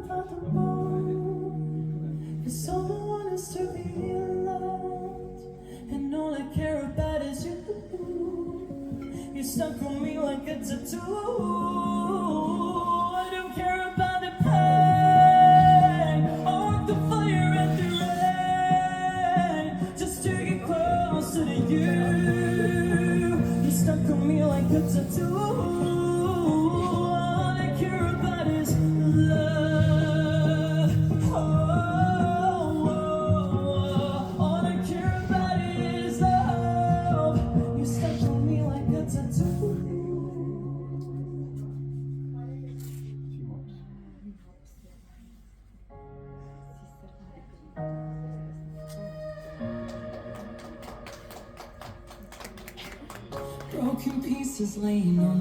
About the moon, 'cause all I want is to be loved, and all I care about is you. You stuck on me like a tattoo. I don't care about the pain or the fire and the rain, just to get closer to you. You stuck on me like a tattoo. All I care about is love. Broken pieces laying on